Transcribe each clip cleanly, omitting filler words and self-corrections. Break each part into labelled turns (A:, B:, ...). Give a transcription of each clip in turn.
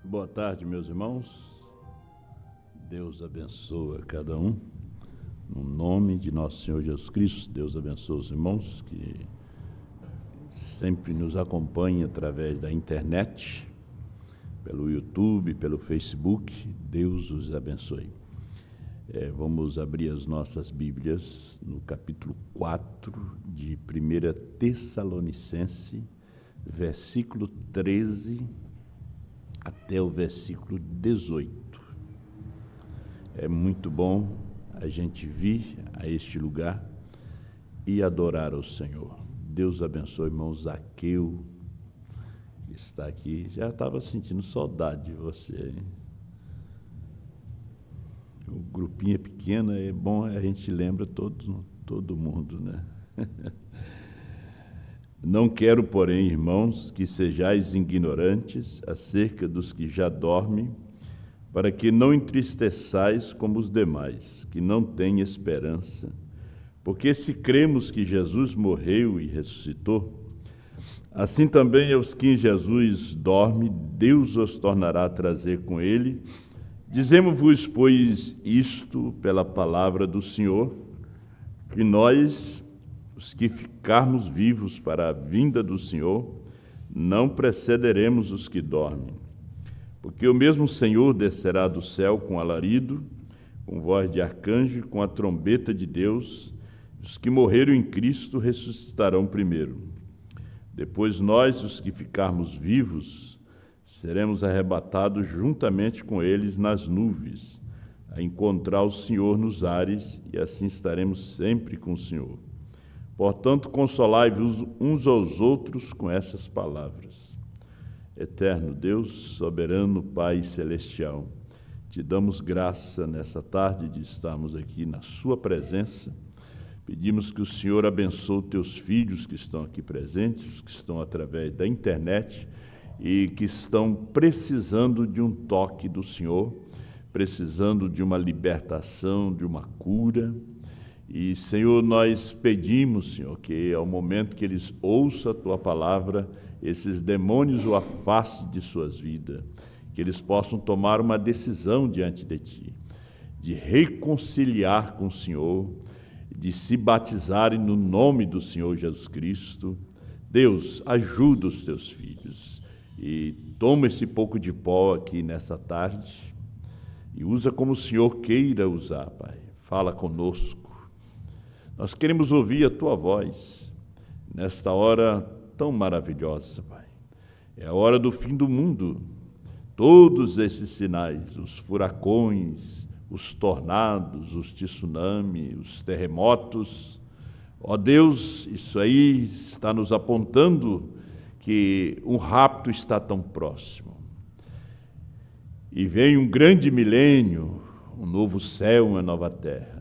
A: Boa tarde, meus irmãos. Deus abençoa cada um. No nome de nosso Senhor Jesus Cristo, Deus abençoe os irmãos que sempre nos acompanham através da internet, pelo YouTube, pelo Facebook. Deus os abençoe. Vamos abrir as nossas Bíblias no capítulo 4 de 1 Tessalonicense, versículo 13 até o versículo 18. É muito bom a gente vir a este lugar e adorar ao Senhor. Deus abençoe, irmão Zaqueu, que está aqui. Já estava sentindo saudade de você, hein? O grupinho é pequeno, é bom, a gente lembra todo mundo, né? Não quero, porém, irmãos, que sejais ignorantes acerca dos que já dormem, para que não entristeçais como os demais, que não têm esperança. Porque se cremos que Jesus morreu e ressuscitou, assim também aos que em Jesus dorme, Deus os tornará a trazer com ele. Dizemos-vos, pois, isto pela palavra do Senhor, que nós, os que ficarmos vivos para a vinda do Senhor, não precederemos os que dormem. Porque o mesmo Senhor descerá do céu com alarido, com voz de arcanjo, com a trombeta de Deus. Os que morreram em Cristo ressuscitarão primeiro. Depois nós, os que ficarmos vivos, seremos arrebatados juntamente com eles nas nuvens, a encontrar o Senhor nos ares, e assim estaremos sempre com o Senhor. Portanto, consolai-vos uns aos outros com essas palavras. Eterno Deus, soberano Pai celestial, te damos graça nessa tarde de estarmos aqui na sua presença. Pedimos que o Senhor abençoe teus filhos que estão aqui presentes, os que estão através da internet e que estão precisando de um toque do Senhor, precisando de uma libertação, de uma cura. E, Senhor, nós pedimos, Senhor, que ao momento que eles ouçam a Tua palavra, esses demônios o afastem de suas vidas, que eles possam tomar uma decisão diante de Ti, de reconciliar com o Senhor, de se batizarem no nome do Senhor Jesus Cristo. Deus, ajuda os Teus filhos e toma esse pouco de pó aqui nessa tarde e usa como o Senhor queira usar, Pai. Fala conosco. Nós queremos ouvir a Tua voz nesta hora tão maravilhosa, Pai. É a hora do fim do mundo. Todos esses sinais, os furacões, os tornados, os tsunamis, os terremotos, ó Deus, isso aí está nos apontando que um rapto está tão próximo. E vem um grande milênio, um novo céu, uma nova terra.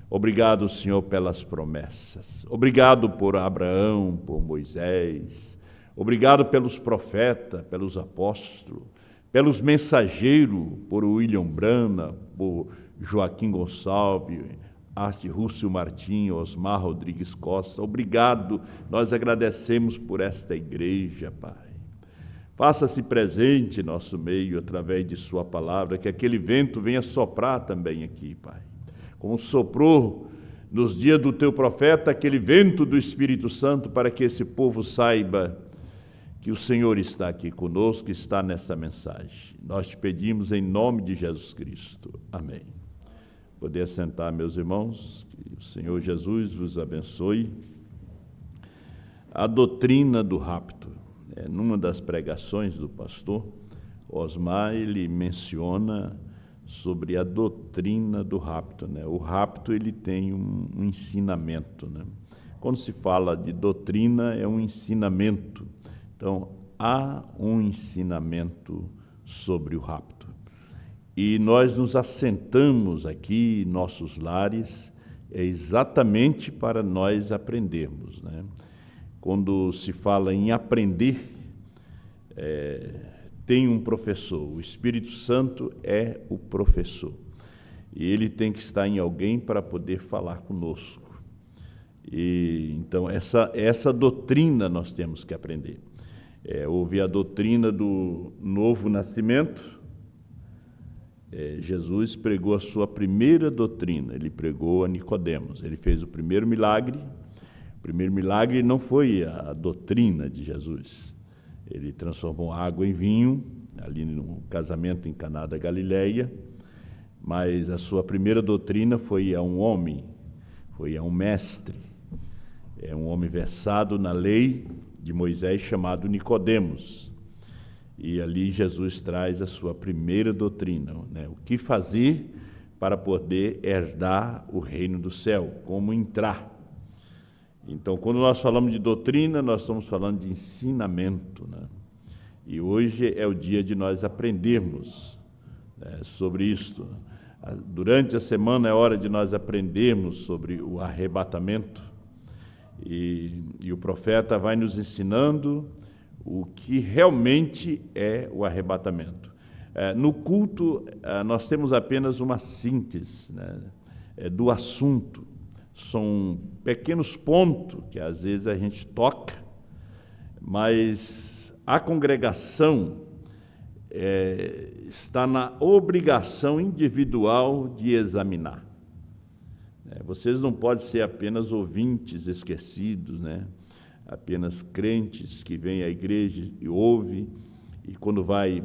A: Obrigado, Senhor, pelas promessas. Obrigado por Abraão, por Moisés. Obrigado pelos profetas, pelos apóstolos, pelos mensageiros, por William Brana, por Joaquim Gonçalves, Arte Rússio Martim, Osmar Rodrigues Costa. Obrigado, nós agradecemos por esta igreja, Pai. Faça-se presente em nosso meio através de Sua palavra, que aquele vento venha soprar também aqui, Pai. Como soprou nos dias do Teu profeta aquele vento do Espírito Santo, para que esse povo saiba que o Senhor está aqui conosco, está nessa mensagem. Nós te pedimos em nome de Jesus Cristo. Amém. Poder sentar, meus irmãos, que o Senhor Jesus vos abençoe. A doutrina do rapto. Numa das pregações do pastor Osmar, ele menciona sobre a doutrina do rapto, né? O rapto, ele tem um ensinamento, né? Quando se fala de doutrina, é um ensinamento. Então, há um ensinamento sobre o rapto. E nós nos assentamos aqui em nossos lares exatamente para nós aprendermos, né? Quando se fala em aprender, tem um professor, o Espírito Santo é o professor. E ele tem que estar em alguém para poder falar conosco. E então, essa doutrina nós temos que aprender. Houve a doutrina do novo nascimento. Jesus pregou a sua primeira doutrina, ele pregou a Nicodemos, ele fez o primeiro milagre. O primeiro milagre não foi a doutrina de Jesus, ele transformou água em vinho, ali no casamento em Caná da Galileia, mas a sua primeira doutrina foi a um homem, foi a um mestre, um homem versado na lei de Moisés chamado Nicodemos. E ali Jesus traz a sua primeira doutrina, né? O que fazer para poder herdar o reino do céu, como entrar. Então, quando nós falamos de doutrina, nós estamos falando de ensinamento, né? E hoje é o dia de nós aprendermos, né, sobre isto. Durante a semana é hora de nós aprendermos sobre o arrebatamento, e o profeta vai nos ensinando o que realmente é o arrebatamento. No culto, nós temos apenas uma síntese, né, do assunto. São pequenos pontos que às vezes a gente toca, mas a congregação está na obrigação individual de examinar. Vocês não podem ser apenas ouvintes esquecidos, né? Apenas crentes que vêm à igreja e ouvem, e quando vai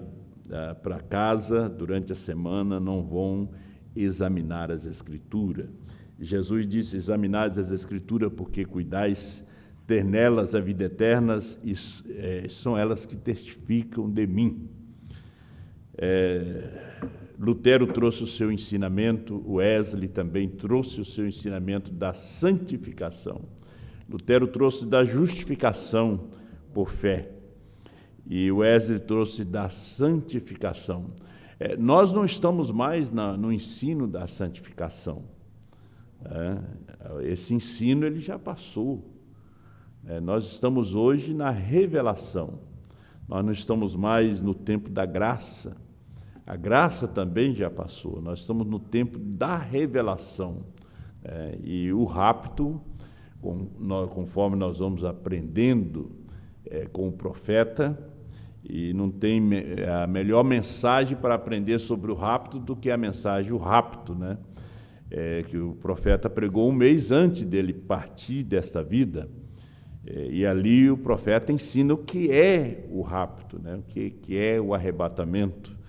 A: para casa, durante a semana, não vão examinar as Escrituras. Jesus disse: examinais as Escrituras, porque cuidais ter nelas a vida eterna, e são elas que testificam de mim. Lutero trouxe o seu ensinamento, Wesley também trouxe o seu ensinamento da santificação. Lutero trouxe da justificação por fé, e Wesley trouxe da santificação. Nós não estamos mais no ensino da santificação. Esse ensino ele já passou. Nós estamos hoje na revelação. Nós não estamos mais no tempo da graça. A graça também já passou. Nós estamos no tempo da revelação. E o rapto, conforme nós vamos aprendendo com o profeta, e não tem a melhor mensagem para aprender sobre o rapto do que a mensagem, o rapto, né? Que o profeta pregou um mês antes dele partir desta vida, e ali o profeta ensina o que é o rapto, né? O que é o arrebatamento.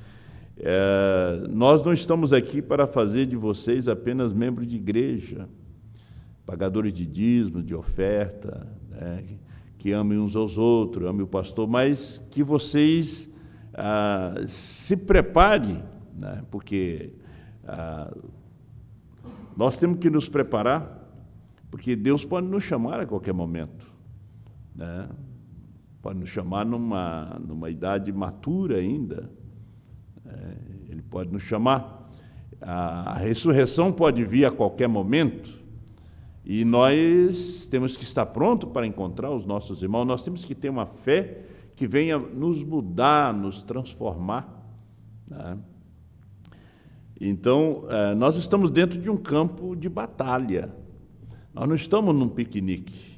A: Nós não estamos aqui para fazer de vocês apenas membros de igreja, pagadores de dízimo, de oferta, né? Que amem uns aos outros, amem o pastor, mas que vocês se preparem, né? Porque nós temos que nos preparar, porque Deus pode nos chamar a qualquer momento, né? Pode nos chamar numa idade matura ainda, Ele pode nos chamar. A ressurreição pode vir a qualquer momento, e nós temos que estar prontos para encontrar os nossos irmãos. Nós temos que ter uma fé que venha nos mudar, nos transformar, né? Então, nós estamos dentro de um campo de batalha. Nós não estamos num piquenique.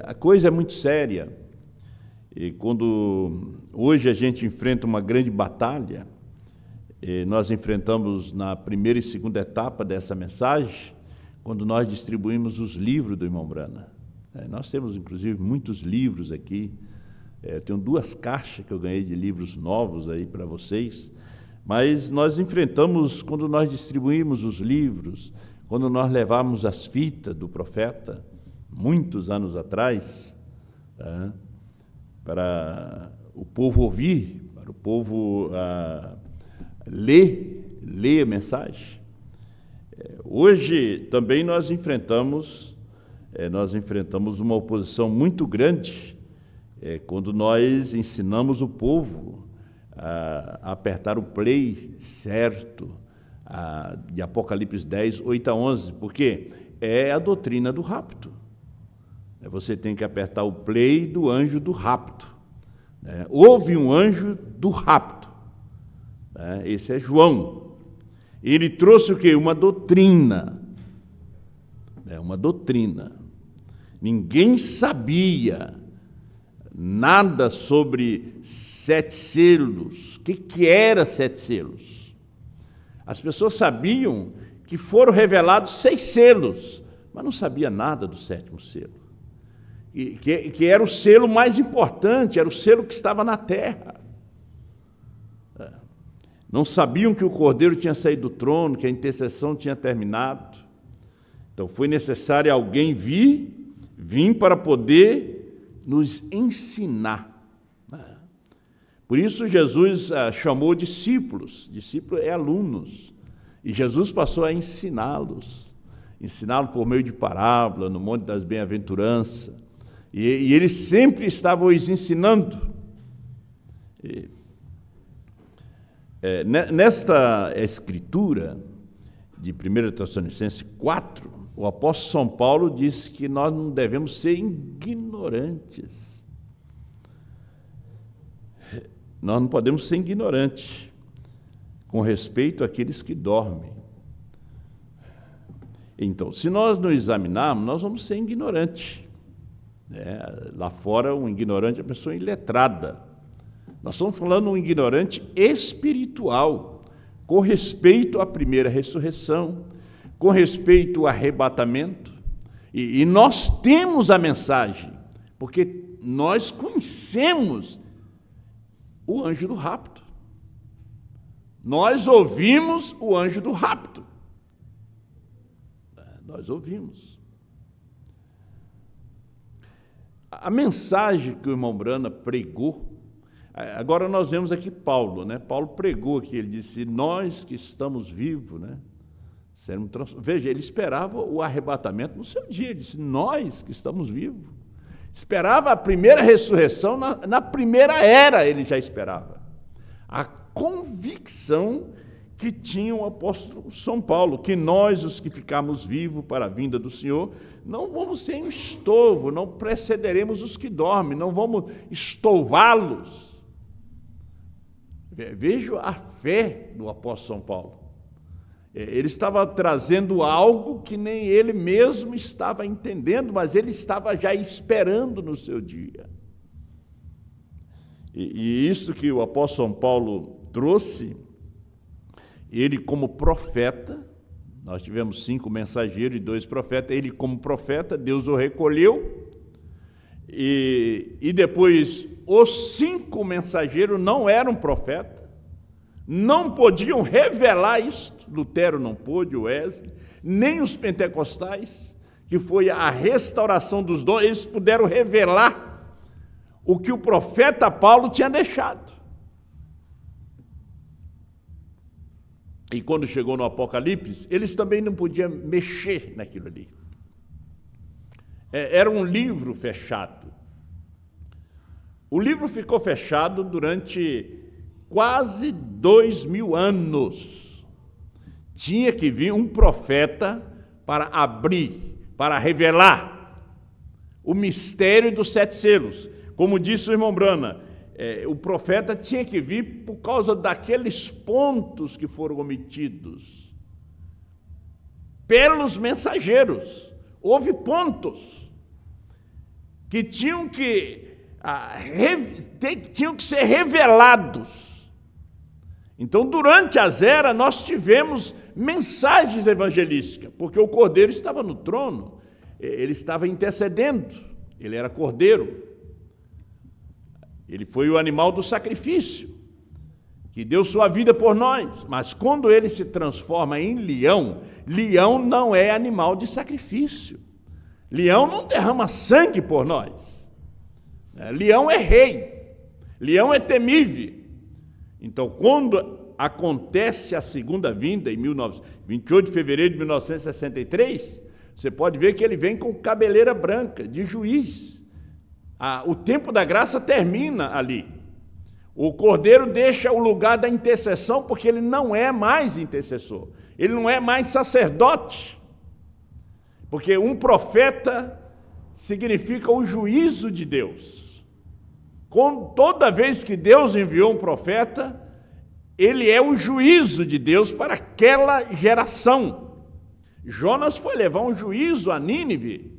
A: A coisa é muito séria. E quando hoje a gente enfrenta uma grande batalha, nós enfrentamos na primeira e segunda etapa dessa mensagem, quando nós distribuímos os livros do irmão Brana. Nós temos, inclusive, muitos livros aqui. Tenho 2 caixas que eu ganhei de livros novos aí para vocês. Mas nós enfrentamos, quando nós distribuímos os livros, quando nós levamos as fitas do profeta, muitos anos atrás, para o povo ouvir, para o povo ler a mensagem. Hoje também nós enfrentamos uma oposição muito grande quando nós ensinamos o povo a apertar o play certo de Apocalipse 10, 8 a 11, porque é a doutrina do rapto. Você tem que apertar o play do anjo do rapto. Houve um anjo do rapto. Esse é João. Ele trouxe o quê? Uma doutrina. Uma doutrina. Ninguém sabia nada sobre 7 selos. O que era 7 selos? As pessoas sabiam que foram revelados 6 selos, mas não sabia nada do 7º selo. Que era o selo mais importante, era o selo que estava na terra. Não sabiam que o Cordeiro tinha saído do trono, que a intercessão tinha terminado. Então foi necessário alguém vir para poder nos ensinar. Por isso Jesus chamou discípulos. Discípulo é alunos. E Jesus passou a ensiná-los por meio de parábola, no Monte das Bem-aventuranças. E ele sempre estava os ensinando. Nesta escritura de 1 Tessalonicenses 4, o apóstolo São Paulo diz que nós não devemos ser ignorantes. Nós não podemos ser ignorantes com respeito àqueles que dormem. Então, se nós nos examinarmos, nós vamos ser ignorantes. Lá fora, um ignorante é uma pessoa iletrada. Nós estamos falando de um ignorante espiritual, com respeito à primeira ressurreição, com respeito ao arrebatamento. E nós temos a mensagem, porque nós conhecemos o anjo do rapto. Nós ouvimos o anjo do rapto. Nós ouvimos. A mensagem que o irmão Brana pregou, agora nós vemos aqui Paulo, né? Paulo pregou aqui, ele disse, nós que estamos vivos, né? Veja, ele esperava o arrebatamento no seu dia, ele disse, nós que estamos vivos. Esperava a primeira ressurreição, na primeira era ele já esperava. A convicção que tinha o apóstolo São Paulo, que nós, os que ficarmos vivos para a vinda do Senhor, não vamos ser um estorvo, não precederemos os que dormem, não vamos estová-los. Veja a fé do apóstolo São Paulo. Ele estava trazendo algo que nem ele mesmo estava entendendo, mas ele estava já esperando no seu dia. E isso que o apóstolo São Paulo trouxe, ele como profeta, nós tivemos 5 mensageiros e 2 profetas, ele como profeta, Deus o recolheu, e depois os 5 mensageiros não eram profetas, não podiam revelar isto, Lutero não pôde, Wesley, nem os pentecostais, que foi a restauração dos dons, eles puderam revelar o que o profeta Paulo tinha deixado. E quando chegou no Apocalipse, eles também não podiam mexer naquilo ali. Era um livro fechado. O livro ficou fechado durante quase 2000 anos. Tinha que vir um profeta para abrir, para revelar o mistério dos 7 selos. Como disse o irmão Brana, o profeta tinha que vir por causa daqueles pontos que foram omitidos pelos mensageiros. Houve pontos que tinham que ser revelados. Então, durante as eras, nós tivemos mensagens evangelísticas, porque o Cordeiro estava no trono, ele estava intercedendo, ele era Cordeiro. Ele foi o animal do sacrifício, que deu sua vida por nós. Mas quando ele se transforma em leão, leão não é animal de sacrifício. Leão não derrama sangue por nós. Leão é rei. Leão é temível. Então, quando acontece a segunda vinda, em 28 de fevereiro de 1963, você pode ver que ele vem com cabeleira branca, de juiz. O tempo da graça termina ali. O Cordeiro deixa o lugar da intercessão, porque ele não é mais intercessor. Ele não é mais sacerdote. Porque um profeta significa o juízo de Deus. Toda vez que Deus enviou um profeta, ele é o juízo de Deus para aquela geração. Jonas foi levar um juízo a Nínive,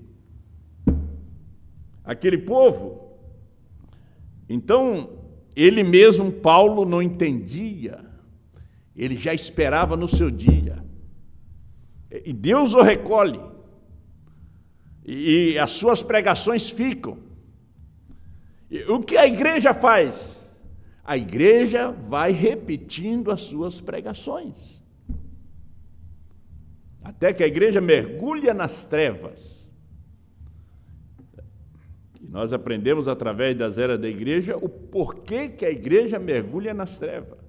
A: aquele povo.
B: Então, ele mesmo, Paulo, não entendia, ele já esperava no seu dia. E Deus o recolhe, e as suas pregações ficam. E o que a igreja faz? A igreja vai repetindo as suas pregações, até que a igreja mergulha nas trevas. E nós aprendemos através das eras da igreja o porquê que a igreja mergulha nas trevas.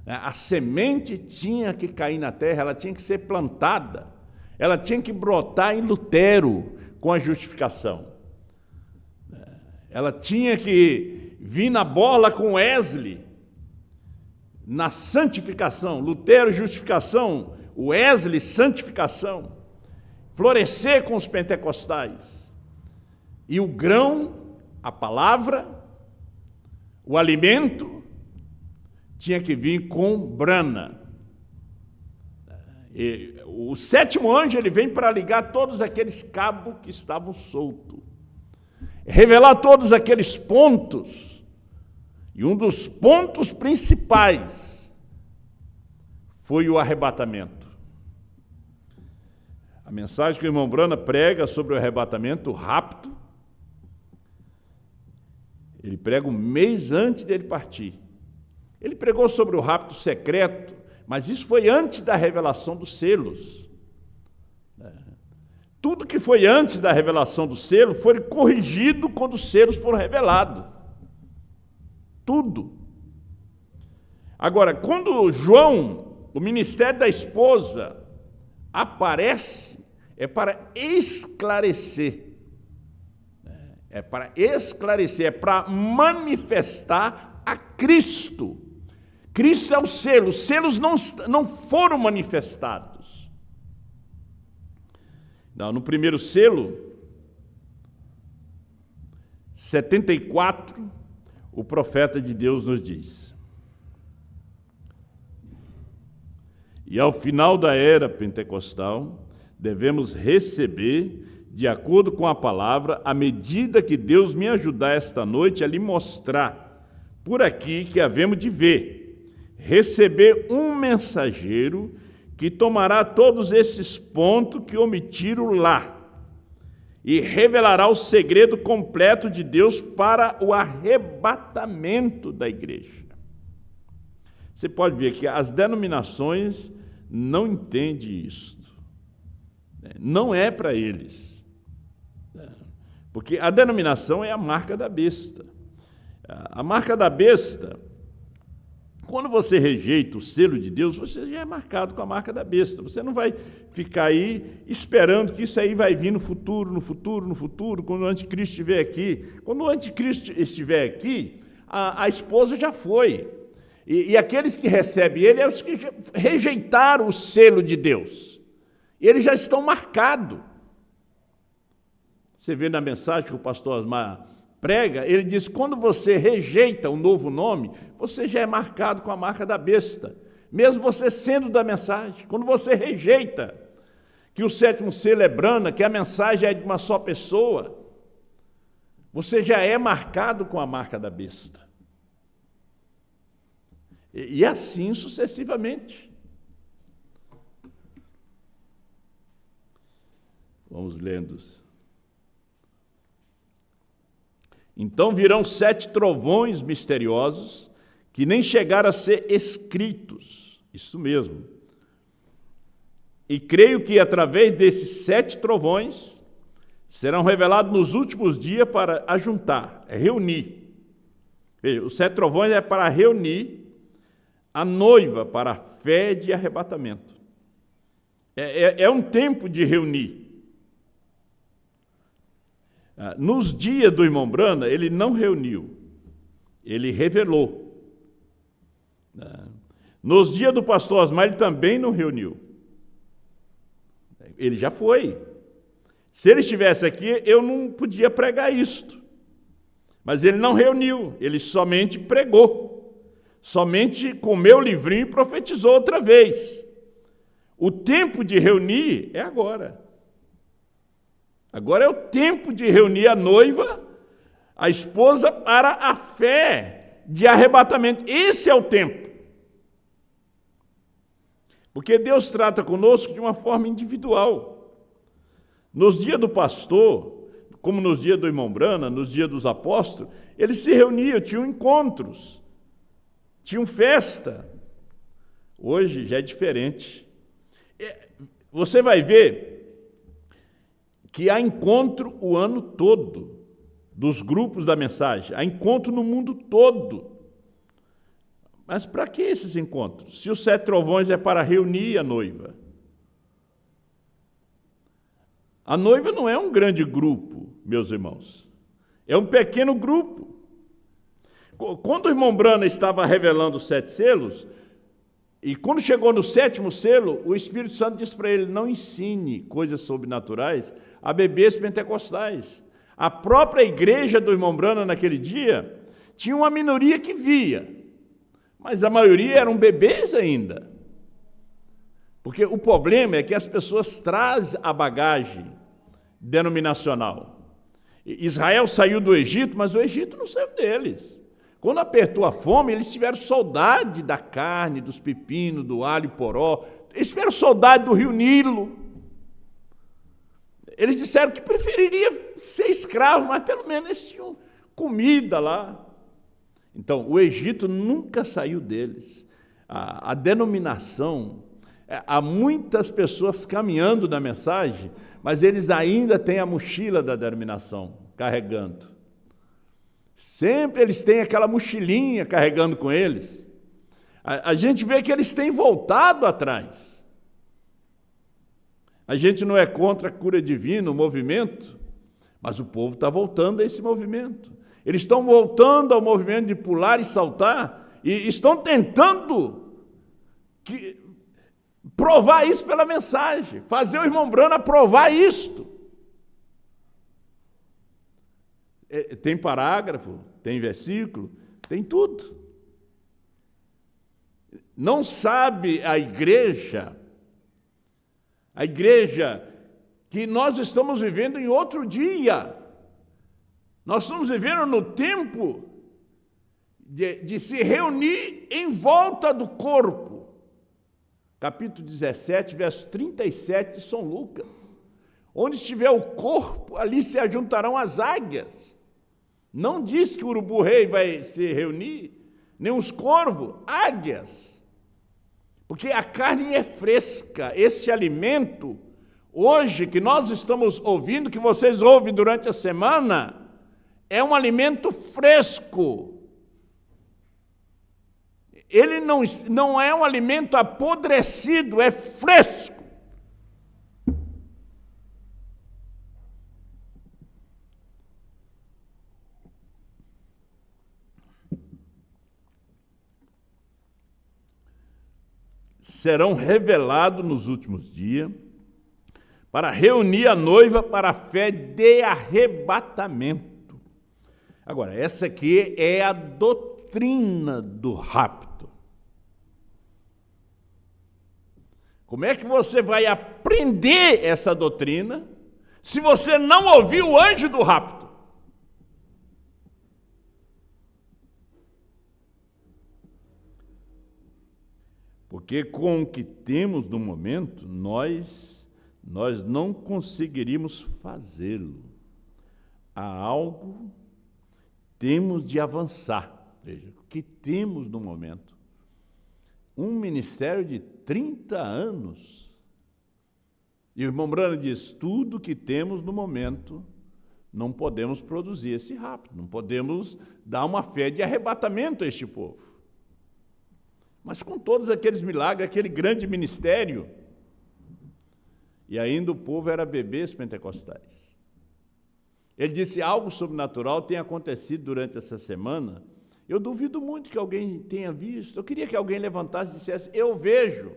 B: A semente tinha que cair na terra, ela tinha que ser plantada, ela tinha que brotar em Lutero com a justificação. Ela tinha que vir na bola com Wesley, na santificação. Lutero, justificação, Wesley, santificação. Florescer com os pentecostais. E o grão, a palavra, o alimento, tinha que vir com Brana. E o sétimo anjo, ele vem para ligar todos aqueles cabos que estavam soltos. Revelar todos aqueles pontos. E um dos pontos principais foi o arrebatamento. A mensagem que o irmão Brana prega sobre o arrebatamento, o rapto, ele prega um mês antes dele partir. Ele pregou sobre o rapto secreto, mas isso foi antes da revelação dos selos. Tudo que foi antes da revelação do selo foi corrigido quando os selos foram revelados. Tudo. Agora, quando João, o ministério da esposa, aparece, é para esclarecer. É para esclarecer, é para manifestar a Cristo. Cristo é o selo, os selos não foram manifestados. Não, no primeiro selo, 74, o profeta de Deus nos diz: e ao final da era pentecostal, devemos receber, de acordo com a palavra, à medida que Deus me ajudar esta noite a lhe mostrar, por aqui que havemos de ver, receber um mensageiro que tomará todos esses pontos que omitiram lá e revelará o segredo completo de Deus para o arrebatamento da igreja. Você pode ver que as denominações não entendem isto. Não é para eles. Porque a denominação é a marca da besta. A marca da besta, quando você rejeita o selo de Deus, você já é marcado com a marca da besta. Você não vai ficar aí esperando que isso aí vai vir no futuro, quando o anticristo estiver aqui. Quando o anticristo estiver aqui, a esposa já foi. E aqueles que recebem ele é os que rejeitaram o selo de Deus. E eles já estão marcados. Você vê na mensagem que o pastor Osmar prega, ele diz, quando você rejeita o novo nome, você já é marcado com a marca da besta, mesmo você sendo da mensagem. Quando você rejeita que o sétimo selo é Brana, que a mensagem é de uma só pessoa, você já é marcado com a marca da besta. E assim sucessivamente. Vamos lendo. Então virão 7 trovões misteriosos que nem chegaram a ser escritos. Isso mesmo. E creio que através desses 7 trovões serão revelados nos últimos dias para ajuntar, reunir. Veja, os 7 trovões é para reunir a noiva para a fé de arrebatamento. É um tempo de reunir. Nos dias do irmão Brana, ele não reuniu, ele revelou. Nos dias do pastor Osmar, ele também não reuniu. Ele já foi. Se ele estivesse aqui, eu não podia pregar isto. Mas ele não reuniu, ele somente pregou. Somente comeu o livrinho e profetizou outra vez. O tempo de reunir é agora. Agora é o tempo de reunir a noiva a esposa para a fé de arrebatamento. Esse é o tempo. Porque Deus trata conosco de uma forma individual. Nos dias do pastor, como nos dias do irmão Brana, nos dias dos apóstolos, eles se reuniam, tinham encontros, tinham festa. Hoje já é diferente. Você vai ver que há encontro o ano todo, dos grupos da mensagem, há encontro no mundo todo. Mas para que esses encontros? Se os 7 trovões é para reunir a noiva. A noiva não é um grande grupo, meus irmãos. É um pequeno grupo. Quando o irmão Brana estava revelando os 7 selos, e quando chegou no 7º selo, o Espírito Santo disse para ele: não ensine coisas sobrenaturais a bebês pentecostais. A própria igreja do irmão Brana naquele dia tinha uma minoria que via, mas a maioria eram bebês ainda. Porque o problema é que as pessoas trazem a bagagem denominacional. Israel saiu do Egito, mas o Egito não saiu deles. Quando apertou a fome, eles tiveram saudade da carne, dos pepinos, do alho e poró. Eles tiveram saudade do rio Nilo. Eles disseram que prefeririam ser escravos, mas pelo menos eles tinham comida lá. Então, o Egito nunca saiu deles. A denominação, há muitas pessoas caminhando na mensagem, mas eles ainda têm a mochila da denominação carregando. Sempre eles têm aquela mochilinha carregando com eles. A gente vê que eles têm voltado atrás. A gente não é contra a cura divina, o movimento, mas o povo está voltando a esse movimento. Eles estão voltando ao movimento de pular e saltar e estão tentando provar isso pela mensagem, fazer o irmão Brana provar isto. Tem parágrafo, tem versículo, tem tudo. Não sabe a igreja que nós estamos vivendo em outro dia. Nós estamos vivendo no tempo de se reunir em volta do corpo. Capítulo 17, verso 37 de São Lucas. Onde estiver o corpo, ali se ajuntarão as águias. Não diz que o urubu-rei vai se reunir, nem os corvos, águias. Porque a carne é fresca. Este alimento, hoje, que nós estamos ouvindo, que vocês ouvem durante a semana, é um alimento fresco. Ele não é um alimento apodrecido, é fresco. Serão revelados nos últimos dias para reunir a noiva para a fé de arrebatamento. Agora, essa aqui é a doutrina do rapto. Como é que você vai aprender essa doutrina se você não ouviu o anjo do rapto? Porque com o que temos no momento, nós não conseguiríamos fazê-lo. Há algo, temos de avançar. Veja, o que temos no momento? Um ministério de 30 anos. E o irmão Brana diz, tudo que temos no momento, não podemos produzir esse rapto, não podemos dar uma fé de arrebatamento a este povo. Mas com todos aqueles milagres, aquele grande ministério, e ainda o povo era bebês pentecostais. Ele disse, algo sobrenatural tem acontecido durante essa semana. Eu duvido muito que alguém tenha visto. Eu queria que alguém levantasse e dissesse, eu vejo.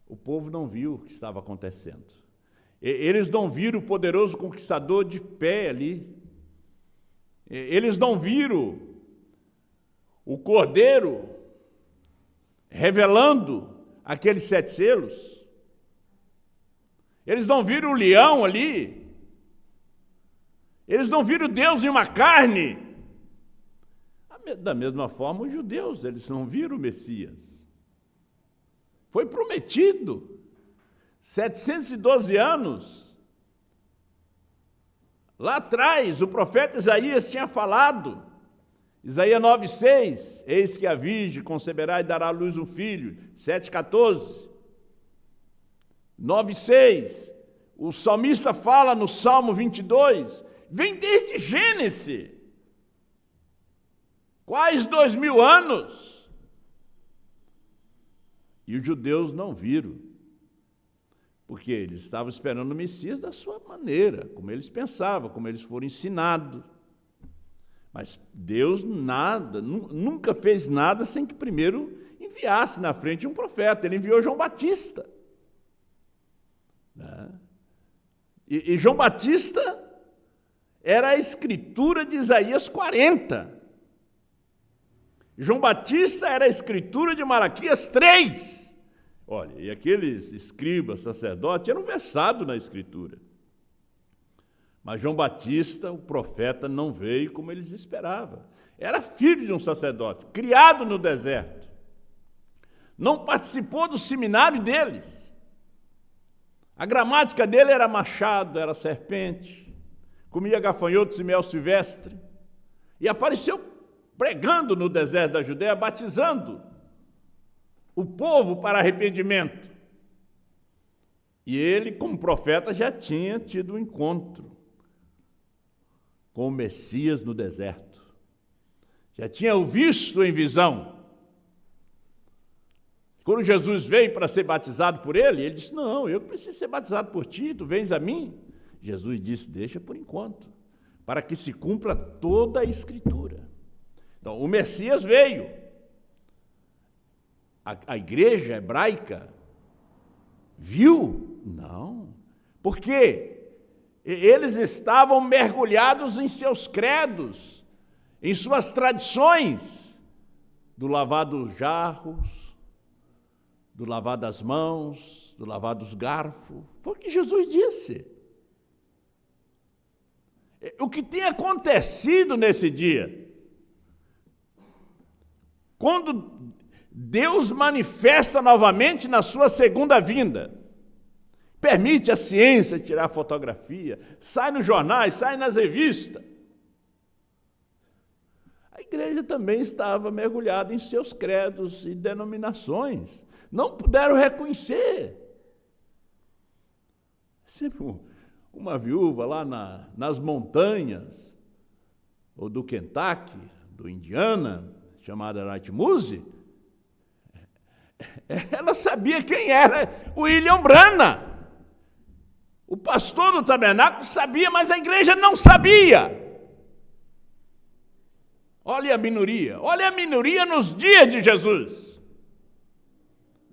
B: O povo não viu o que estava acontecendo. Eles não viram o poderoso conquistador de pé ali. Eles não viram o cordeiro revelando aqueles 7 selos. Eles não viram o leão ali. Eles não viram Deus em uma carne. Da mesma forma, os judeus, eles não viram o Messias. Foi prometido. 712 anos. Lá atrás, o profeta Isaías tinha falado. Isaías 9,6, eis que a virgem conceberá e dará à luz um filho. 7,14. 9,6, o salmista fala no Salmo 22, vem desde Gênesis. Quais 2000 anos? E os judeus não viram, porque eles estavam esperando o Messias da sua maneira, como eles pensavam, como eles foram ensinados. Mas Deus nunca fez nada sem que primeiro enviasse na frente um profeta. Ele enviou João Batista. E João Batista era a escritura de Isaías 40. João Batista era a escritura de Malaquias 3. Olha, e aqueles escribas, sacerdotes, eram versados na escritura. Mas João Batista, o profeta, não veio como eles esperavam. Era filho de um sacerdote, criado no deserto. Não participou do seminário deles. A gramática dele era machado, era serpente, comia gafanhotos e mel silvestre. E apareceu pregando no deserto da Judéia, batizando o povo para arrependimento. E ele, como profeta, já tinha tido um encontro com o Messias no deserto. Já tinha o visto em visão. Quando Jesus veio para ser batizado por ele disse, não, eu preciso ser batizado por ti, tu vens a mim. Jesus disse, deixa por enquanto, para que se cumpra toda a Escritura. Então, o Messias veio. A igreja hebraica viu? Não. Por quê? Eles estavam mergulhados em seus credos, em suas tradições, do lavar dos jarros, do lavar das mãos, do lavar dos garfos. Foi o que Jesus disse. O que tem acontecido nesse dia? Quando Deus manifesta novamente na sua segunda vinda, permite a ciência tirar fotografia, sai nos jornais, sai nas revistas. A igreja também estava mergulhada em seus credos e denominações. Não puderam reconhecer. Sempre uma viúva lá nas montanhas, ou do Kentucky, do Indiana, chamada Ratmuse, ela sabia quem era William Branham. O pastor do tabernáculo sabia, mas a igreja não sabia. Olha a minoria nos dias de Jesus.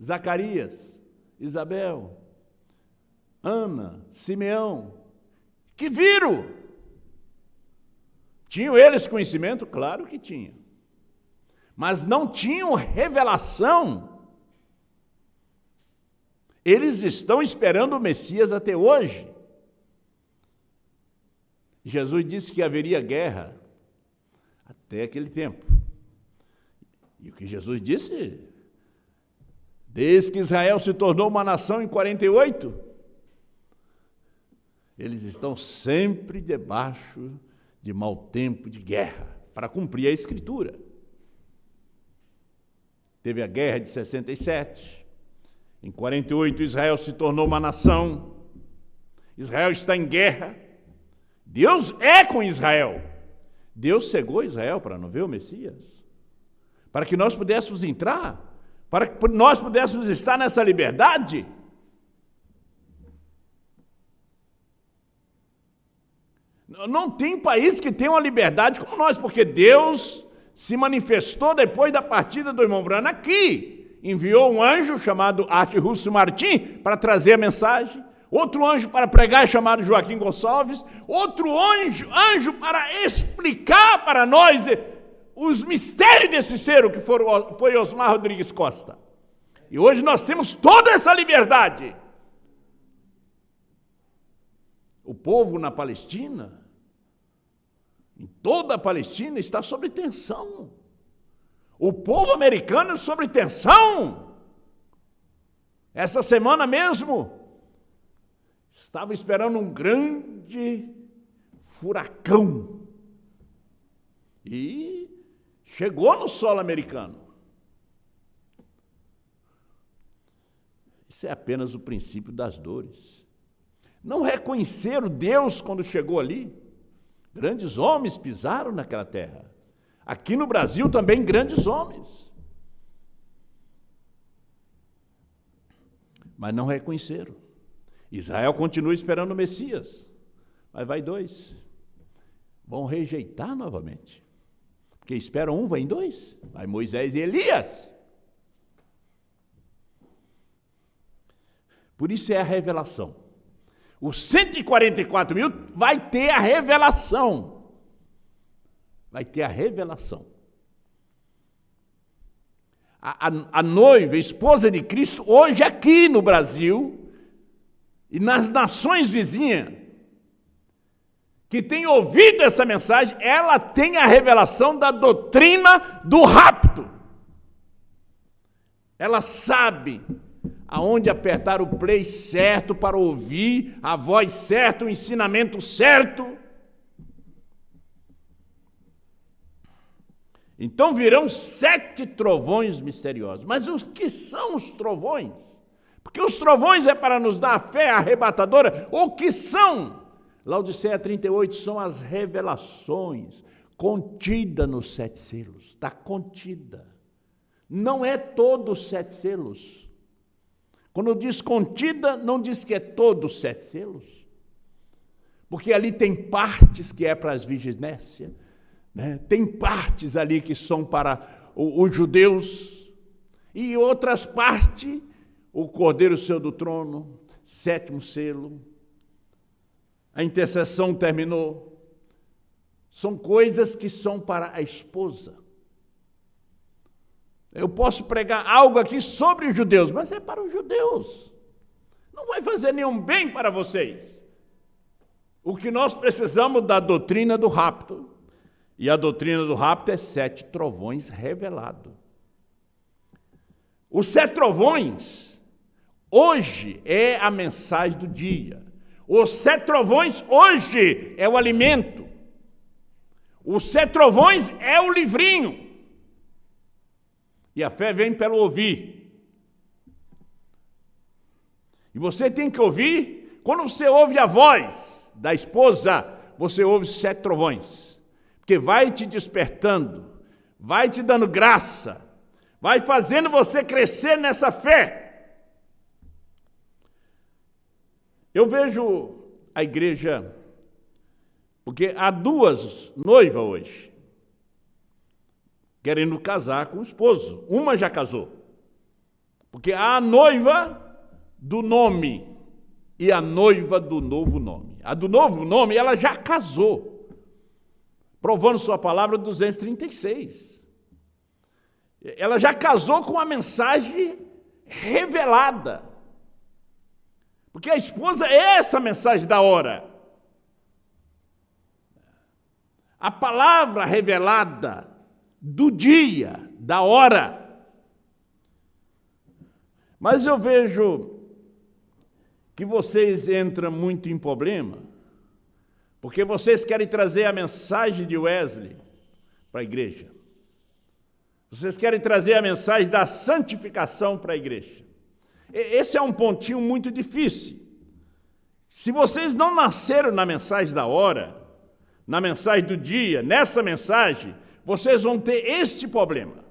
B: Zacarias, Isabel, Ana, Simeão, que viram. Tinham eles conhecimento? Claro que tinham. Mas não tinham revelação. Eles estão esperando o Messias até hoje. Jesus disse que haveria guerra até aquele tempo. E o que Jesus disse? Desde que Israel se tornou uma nação em 48, eles estão sempre debaixo de mau tempo de guerra, para cumprir a Escritura. Teve a guerra de 67. Em 48, Israel se tornou uma nação. Israel está em guerra. Deus é com Israel. Deus cegou Israel para não ver o Messias. Para que nós pudéssemos entrar. Para que nós pudéssemos estar nessa liberdade. Não tem país que tenha uma liberdade como nós, porque Deus se manifestou depois da partida do irmão Branham aqui. Enviou um anjo chamado Arte Russo Martim para trazer a mensagem, outro anjo para pregar chamado Joaquim Gonçalves, outro anjo para explicar para nós os mistérios desse ser, que foi Osmar Rodrigues Costa. E hoje nós temos toda essa liberdade. O povo na Palestina Toda a Palestina está sob tensão. O povo americano sob tensão. Essa semana mesmo, estava esperando um grande furacão. E chegou no solo americano. Isso é apenas o princípio das dores. Não reconheceram Deus quando chegou ali. Grandes homens pisaram naquela terra. Aqui no Brasil também grandes homens. Mas não reconheceram. Israel continua esperando o Messias. Mas vai dois. Vão rejeitar novamente. Porque esperam um, vem dois. Vai Moisés e Elias. Por isso é a revelação. Os 144 mil vai ter a revelação. Vai ter a revelação. A noiva, a esposa de Cristo, hoje aqui no Brasil e nas nações vizinhas, que tem ouvido essa mensagem, ela tem a revelação da doutrina do rapto. Ela sabe aonde apertar o play certo para ouvir a voz certa, o ensinamento certo. Então virão 7 trovões misteriosos. Mas os que são os trovões? Porque os trovões é para nos dar a fé arrebatadora. O que são? Laodiceia 38 são as revelações contida nos 7 selos. Está contida. Não é todos os 7 selos. Quando diz contida, não diz que é todos os 7 selos. Porque ali tem partes que é para as virgens nécias, né? Tem partes ali que são para os judeus, e outras partes, o Cordeiro saiu do trono, 7º selo, a intercessão terminou. São coisas que são para a esposa. Eu posso pregar algo aqui sobre os judeus, mas é para os judeus. Não vai fazer nenhum bem para vocês. O que nós precisamos da doutrina do rapto. E a doutrina do rapto é 7 trovões revelados. Os 7 trovões, hoje, é a mensagem do dia. Os 7 trovões, hoje, é o alimento. Os 7 trovões é o livrinho. E a fé vem pelo ouvir. E você tem que ouvir, quando você ouve a voz da esposa, você ouve 7 trovões. Porque vai te despertando, vai te dando graça, vai fazendo você crescer nessa fé. Eu vejo a igreja, porque há 2 noivas hoje, querendo casar com o esposo. Uma já casou. Porque há a noiva do nome e a noiva do novo nome. A do novo nome, ela já casou. Provando sua palavra 236. Ela já casou com a mensagem revelada. Porque a esposa é essa mensagem da hora. A palavra revelada do dia, da hora. Mas eu vejo que vocês entram muito em problema, porque vocês querem trazer a mensagem de Wesley para a igreja. Vocês querem trazer a mensagem da santificação para a igreja. Esse é um pontinho muito difícil. Se vocês não nasceram na mensagem da hora, na mensagem do dia, nessa mensagem, vocês vão ter este problema.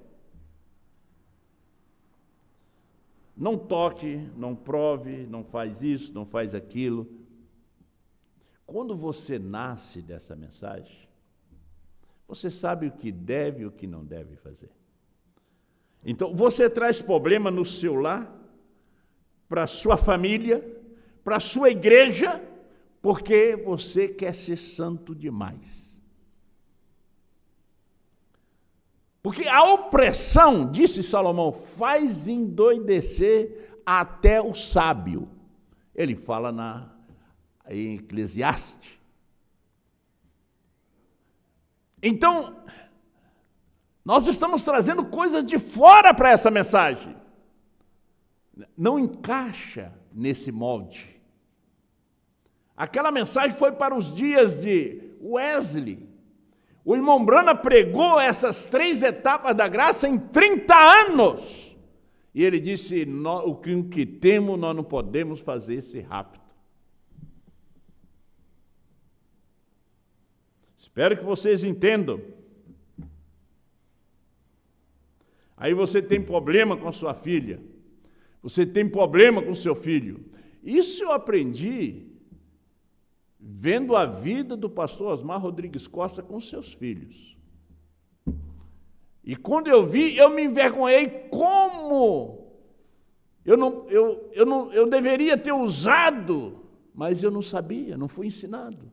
B: Não toque, não prove, não faz isso, não faz aquilo. Quando você nasce dessa mensagem, você sabe o que deve e o que não deve fazer. Então, você traz problema no seu lar, para a sua família, para a sua igreja, porque você quer ser santo demais. Porque a opressão, disse Salomão, faz endoidecer até o sábio. Ele fala em Eclesiastes. Então, nós estamos trazendo coisas de fora para essa mensagem. Não encaixa nesse molde. Aquela mensagem foi para os dias de Wesley. O irmão Branham pregou essas 3 etapas da graça em 30 anos. E ele disse, o que temos nós não podemos fazer esse rápido. Espero que vocês entendam. Aí você tem problema com a sua filha. Você tem problema com o seu filho. Isso eu aprendi vendo a vida do pastor Osmar Rodrigues Costa com seus filhos. E quando eu vi, eu me envergonhei como eu deveria ter usado, mas eu não sabia, não fui ensinado.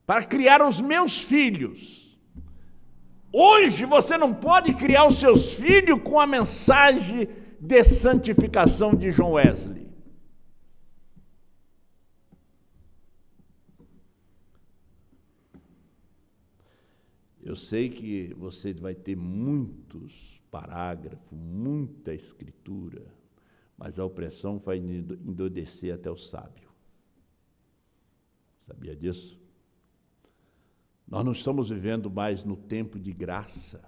B: Para criar os meus filhos. Hoje você não pode criar os seus filhos com a mensagem de santificação de John Wesley. Eu sei que você vai ter muitos parágrafos, muita escritura, mas a opressão vai endurecer até o sábio. Sabia disso? Nós não estamos vivendo mais no tempo de graça,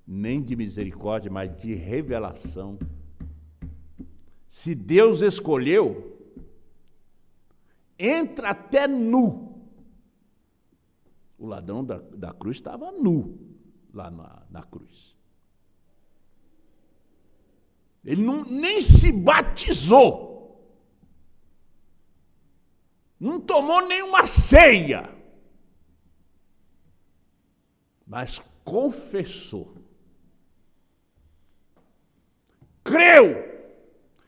B: nem de misericórdia, mas de revelação. Se Deus escolheu, entra até nu. O ladrão da cruz estava nu lá na cruz. Ele nem se batizou. Não tomou nenhuma ceia. Mas confessou. Creu.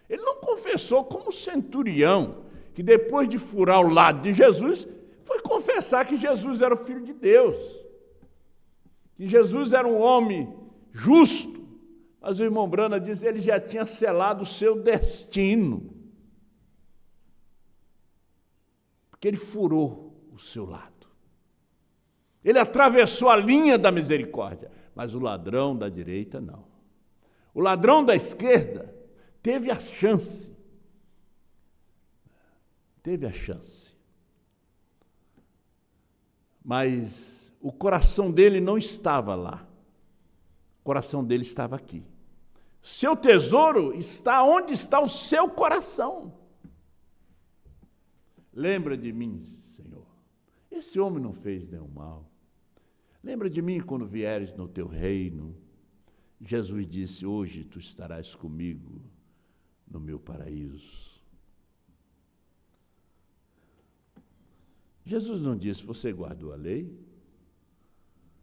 B: Ele não confessou como centurião, que depois de furar o lado de Jesus, foi confessar que Jesus era o Filho de Deus, que Jesus era um homem justo. Mas o irmão Branham diz que ele já tinha selado o seu destino, porque ele furou o seu lado. Ele atravessou a linha da misericórdia, mas o ladrão da direita não. O ladrão da esquerda teve a chance. Teve a chance. Mas o coração dele não estava lá. O coração dele estava aqui. Seu tesouro está onde está o seu coração. Lembra de mim, Senhor. Esse homem não fez nenhum mal. Lembra de mim quando vieres no teu reino. Jesus disse, hoje tu estarás comigo no meu paraíso. Jesus não disse, você guardou a lei?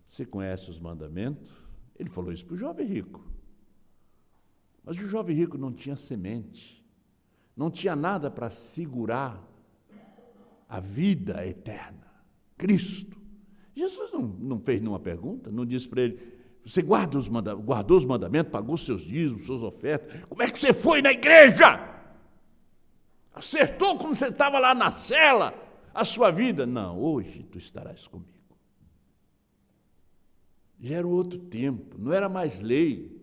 B: Você conhece os mandamentos? Ele falou isso para o jovem rico. Mas o jovem rico não tinha semente, não tinha nada para segurar a vida eterna. Cristo. Jesus não fez nenhuma pergunta, não disse para ele, você guardou os mandamentos, pagou seus dízimos, suas ofertas, como é que você foi na igreja? Acertou quando você estava lá na cela a sua vida? Não, hoje tu estarás comigo. Já era outro tempo, não era mais lei.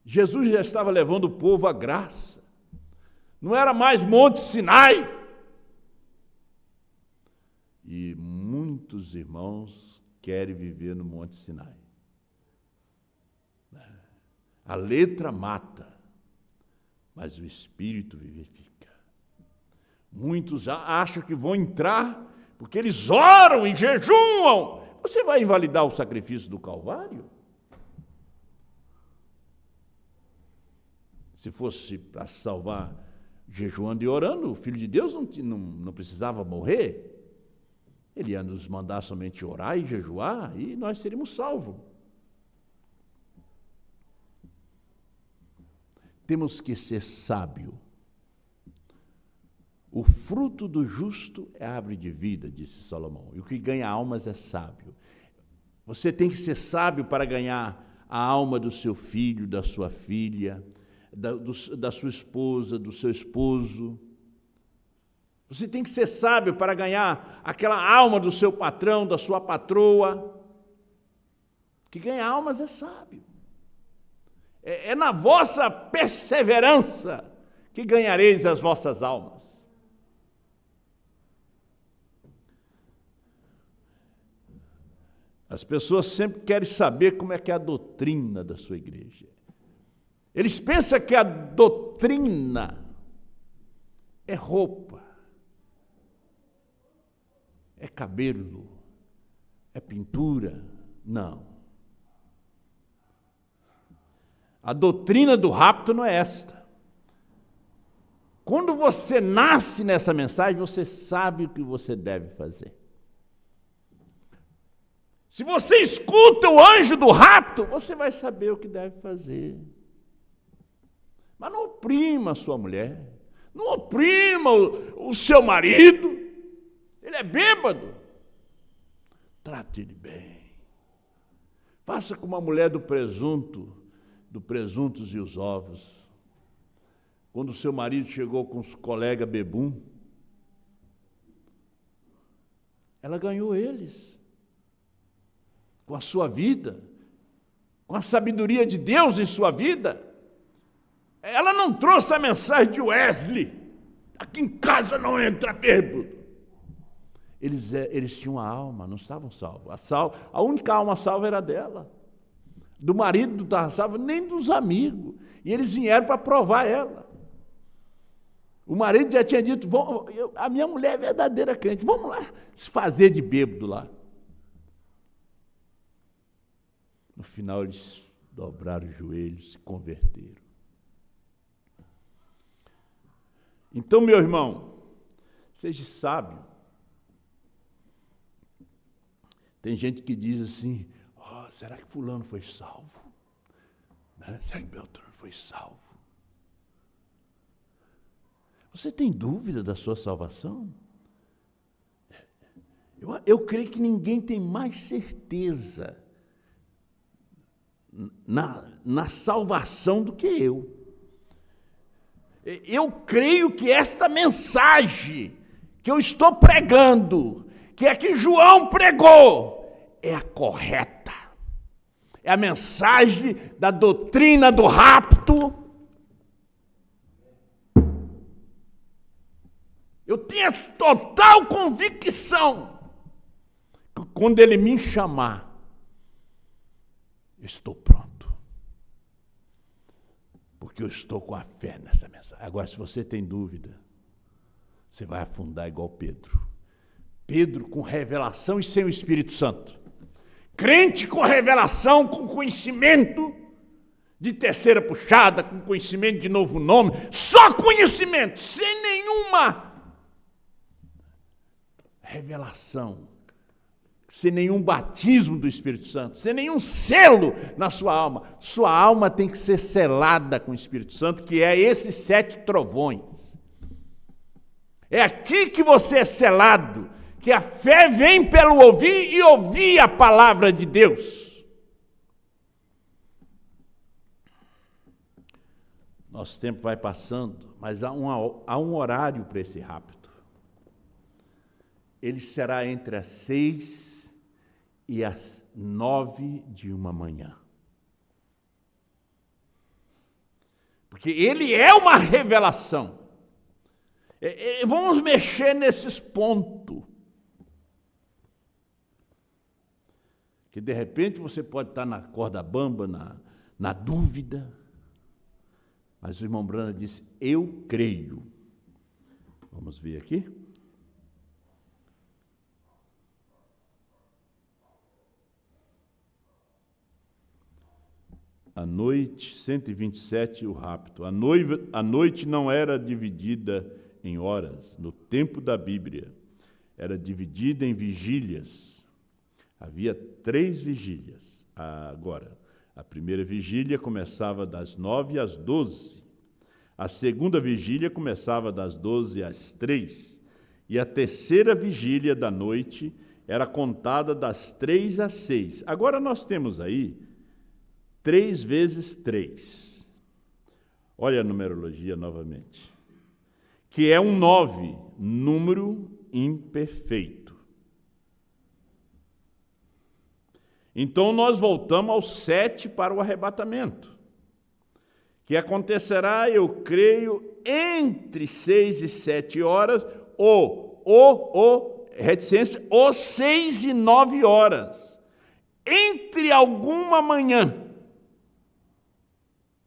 B: Jesus já estava levando o povo à graça. Não era mais Monte Sinai. E muitos irmãos querem viver no Monte Sinai. A letra mata, mas o Espírito vivifica. Muitos já acham que vão entrar porque eles oram e jejuam. Você vai invalidar o sacrifício do Calvário? Se fosse para salvar jejuando e orando, o Filho de Deus não precisava morrer. Ele ia nos mandar somente orar e jejuar e nós seríamos salvos. Temos que ser sábio. O fruto do justo é a árvore de vida, disse Salomão, e o que ganha almas é sábio. Você tem que ser sábio para ganhar a alma do seu filho, da sua filha, da sua esposa, do seu esposo. Você tem que ser sábio para ganhar aquela alma do seu patrão, da sua patroa. Que ganha almas é sábio. É na vossa perseverança que ganhareis as vossas almas. As pessoas sempre querem saber como é que é a doutrina da sua igreja. Eles pensam que a doutrina é roupa, é cabelo, é pintura. Não. A doutrina do rapto não é esta. Quando você nasce nessa mensagem, você sabe o que você deve fazer. Se você escuta o anjo do rapto, você vai saber o que deve fazer. Mas não oprima a sua mulher, não oprima o seu marido. Ele é bêbado. Trate ele bem. Faça como a mulher do presuntos e os ovos. Quando o seu marido chegou com os colegas bebum, ela ganhou eles. Com a sua vida, com a sabedoria de Deus em sua vida. Ela não trouxe a mensagem de Wesley. Aqui em casa não entra bêbado. Eles tinham a alma, não estavam salvos. A única alma salva era dela. Do marido não estava salvo, nem dos amigos. E eles vieram para provar ela. O marido já tinha dito, a minha mulher é verdadeira crente, vamos lá se fazer de bêbado lá. No final eles dobraram os joelhos, se converteram. Então, meu irmão, seja sábio. Tem gente que diz assim, será que fulano foi salvo? Né? Será que Beltrano foi salvo? Você tem dúvida da sua salvação? Eu creio que ninguém tem mais certeza na salvação do que eu. Eu creio que esta mensagem que eu estou pregando, que é que João pregou, é a correta. É a mensagem da doutrina do rapto. Eu tenho total convicção que quando ele me chamar, eu estou pronto. Porque eu estou com a fé nessa mensagem. Agora, se você tem dúvida, você vai afundar igual Pedro. Pedro com revelação e sem o Espírito Santo. Crente com revelação, com conhecimento de terceira puxada, com conhecimento de novo nome, só conhecimento, sem nenhuma revelação, sem nenhum batismo do Espírito Santo, sem nenhum selo na sua alma. Sua alma tem que ser selada com o Espírito Santo, que é esses 7 trovões. É aqui que você é selado, que a fé vem pelo ouvir e ouvir a palavra de Deus. Nosso tempo vai passando, mas há um horário para esse rapto. Ele será entre as 6 e as 9 de uma manhã. Porque ele é uma revelação. Vamos mexer nesses pontos. Que de repente você pode estar na corda bamba, na dúvida. Mas o irmão Brana disse, eu creio. Vamos ver aqui. A noite, 127, o rapto. A noite não era dividida em horas, no tempo da Bíblia. Era dividida em vigílias. Havia 3 vigílias. Agora, a primeira vigília começava das 9 às 12. A segunda vigília começava das 12 às 3. E a terceira vigília da noite era contada das 3 às 6. Agora nós temos aí 3 vezes 3. Olha a numerologia novamente. que é um 9, número imperfeito. Então nós voltamos ao 7 para o arrebatamento, que acontecerá, eu creio, entre 6 e 7 horas, reticência, ou 6 e 9 horas, entre alguma manhã.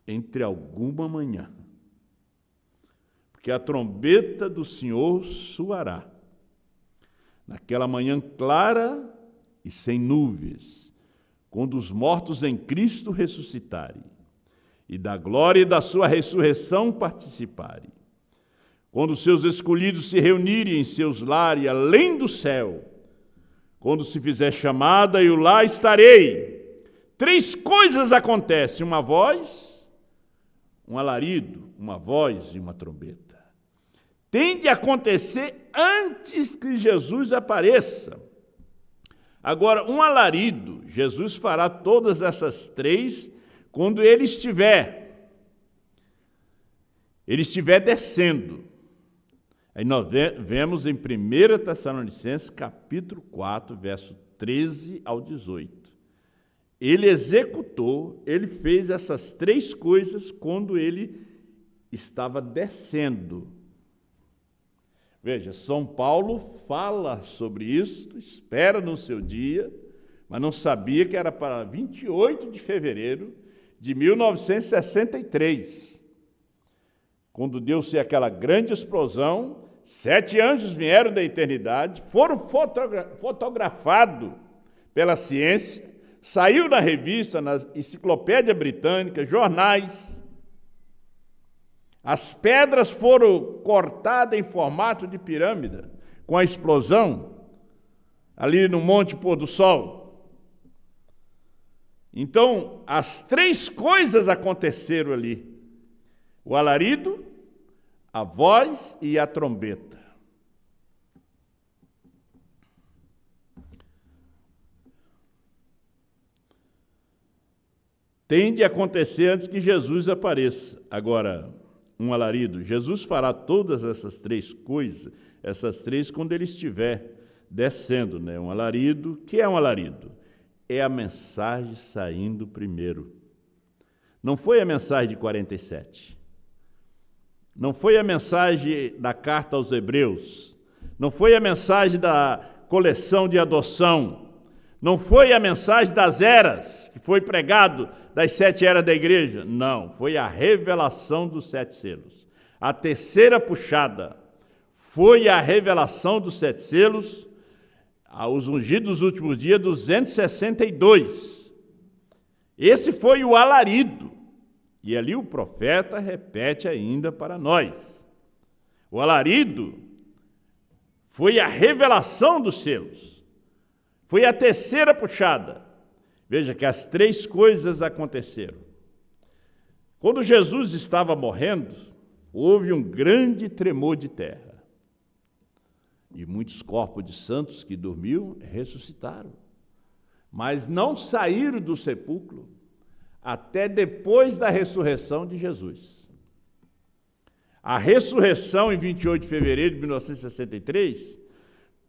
B: Entre alguma manhã. Porque a trombeta do Senhor soará. Naquela manhã clara e sem nuvens, quando os mortos em Cristo ressuscitarem, e da glória e da sua ressurreição participarem, quando os seus escolhidos se reunirem em seus lares além do céu, quando se fizer chamada, eu lá estarei. 3 coisas acontecem: uma voz, um alarido, uma voz e uma trombeta. Tem de acontecer antes que Jesus apareça. Agora, um alarido, Jesus fará todas essas 3 quando ele estiver descendo. Aí nós vemos em 1 Tessalonicenses, capítulo 4, verso 13 ao 18. Ele executou, ele fez essas 3 coisas quando ele estava descendo. Veja, São Paulo fala sobre isso, espera no seu dia, mas não sabia que era para 28 de fevereiro de 1963. Quando deu-se aquela grande explosão, 7 anjos vieram da eternidade, foram fotografados pela ciência, saiu na revista, na enciclopédia britânica, jornais. As pedras foram cortadas em formato de pirâmide, com a explosão, ali no Monte Pôr do Sol. Então, as 3 coisas aconteceram ali: o alarido, a voz e a trombeta. Tem de acontecer antes que Jesus apareça. Agora, um alarido, Jesus fará todas essas 3 coisas, essas 3 quando ele estiver descendo, né? Um alarido, que é um alarido? É a mensagem saindo primeiro. Não foi a mensagem de 47. Não foi a mensagem da carta aos Hebreus. Não foi a mensagem da coleção de adoção. Não foi a mensagem das eras, que foi pregado das 7 eras da igreja. Não, foi a revelação dos 7 selos. A terceira puxada foi a revelação dos 7 selos, aos ungidos dos últimos dias, 262. Esse foi o alarido. E ali o profeta repete ainda para nós. O alarido foi a revelação dos selos. Foi a terceira puxada. Veja que as 3 coisas aconteceram. Quando Jesus estava morrendo, houve um grande tremor de terra. E muitos corpos de santos que dormiam ressuscitaram. Mas não saíram do sepulcro até depois da ressurreição de Jesus. A ressurreição em 28 de fevereiro de 1963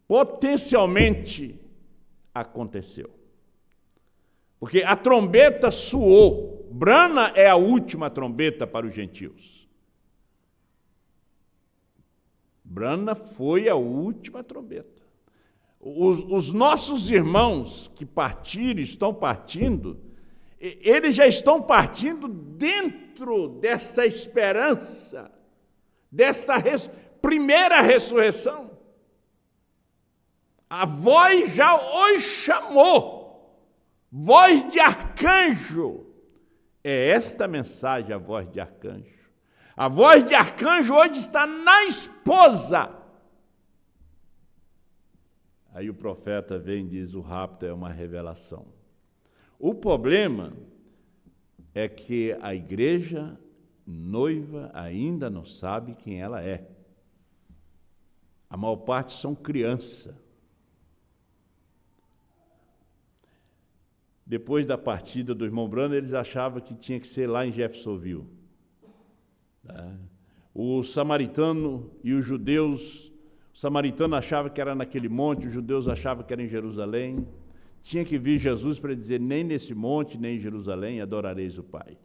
B: potencialmente aconteceu. Porque a trombeta soou. Brana é a última trombeta para os gentios. Brana foi a última trombeta. Os nossos irmãos que partiram, estão partindo, eles já estão partindo dentro dessa esperança, dessa primeira ressurreição. A voz já os chamou, voz de arcanjo. É esta mensagem, a voz de arcanjo. A voz de arcanjo hoje está na esposa. Aí o profeta vem e diz: o rapto é uma revelação. O problema é que a igreja noiva ainda não sabe quem ela é. A maior parte são crianças. Depois da partida do irmão Brano, eles achavam que tinha que ser lá em Jeffersonville. O samaritano e os judeus, o samaritano achava que era naquele monte, os judeus achavam que era em Jerusalém. Tinha que vir Jesus para dizer, nem nesse monte, nem em Jerusalém adorareis o Pai.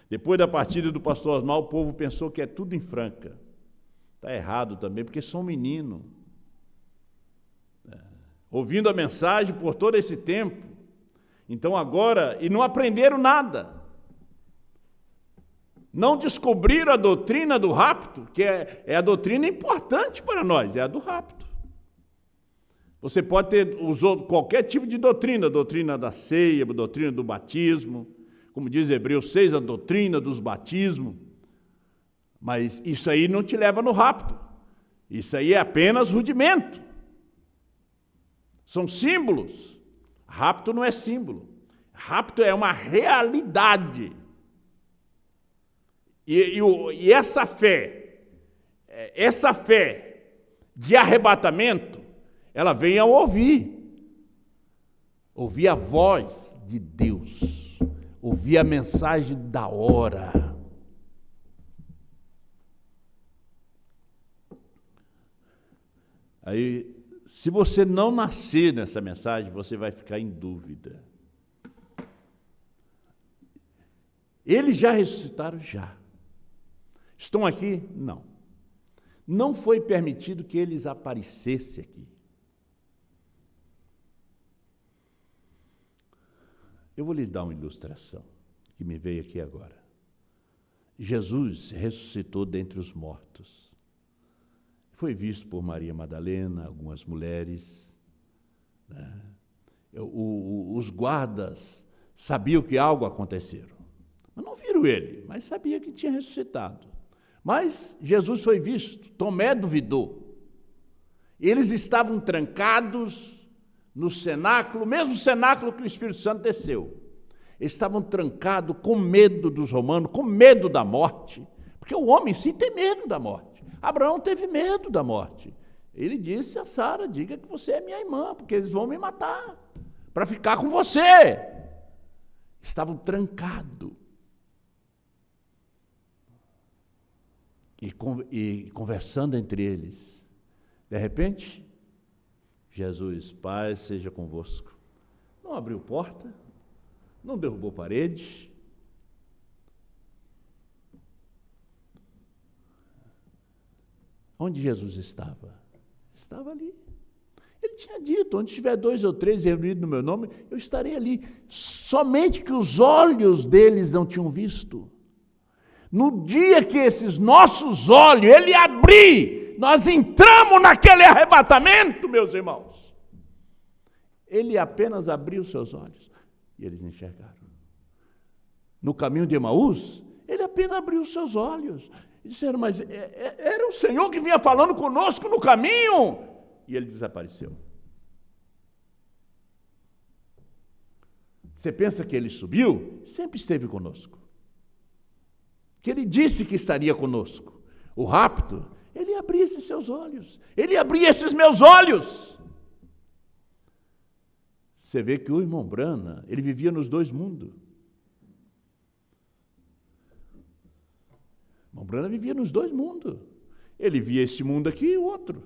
B: Depois da partida do pastor Osmar, o povo pensou que é tudo em Franca. Está errado também, porque sou um menino. Ouvindo a mensagem por todo esse tempo. Então agora, e não aprenderam nada. Não descobriram a doutrina do rapto, que é a doutrina importante para nós, é a do rapto. Você pode ter qualquer tipo de doutrina, a doutrina da ceia, a doutrina do batismo, como diz Hebreus 6, a doutrina dos batismos, mas isso aí não te leva no rapto. Isso aí é apenas rudimento. São símbolos. Rapto não é símbolo. Rapto é uma realidade. E essa fé de arrebatamento, ela vem ao ouvir a voz de Deus, ouvir a mensagem da hora. Aí, se você não nascer nessa mensagem, você vai ficar em dúvida. Eles já ressuscitaram? Já. Estão aqui? Não. Não foi permitido que eles aparecessem aqui. Eu vou lhes dar uma ilustração que me veio aqui agora. Jesus ressuscitou dentre os mortos. Foi visto por Maria Madalena, algumas mulheres. Né? Os guardas sabiam que algo aconteceu. Mas não viram ele, mas sabia que tinha ressuscitado. Mas Jesus foi visto, Tomé duvidou. Eles estavam trancados no cenáculo, mesmo cenáculo que o Espírito Santo desceu. Eles estavam trancados com medo dos romanos, com medo da morte, porque o homem sim tem medo da morte. Abraão teve medo da morte. Ele disse a Sara, diga que você é minha irmã, porque eles vão me matar, para ficar com você. Estavam trancados. E conversando entre eles, de repente, Jesus, paz seja convosco. Não abriu porta, não derrubou parede. Onde Jesus estava? Estava ali. Ele tinha dito, onde estiver 2 ou 3 reunidos no meu nome, eu estarei ali. Somente que os olhos deles não tinham visto. No dia que esses nossos olhos, ele abrir, nós entramos naquele arrebatamento, meus irmãos. Ele apenas abriu seus olhos e eles enxergaram. No caminho de Emaús, ele apenas abriu seus olhos. E disseram, mas era o Senhor que vinha falando conosco no caminho. E ele desapareceu. Você pensa que ele subiu? Sempre esteve conosco. Que ele disse que estaria conosco. O rapto, ele abria esses seus olhos. Ele abria esses meus olhos. Você vê que o irmão Brana, ele vivia nos 2 mundos. O irmão Brana vivia nos 2 mundos. Ele via esse mundo aqui e o outro.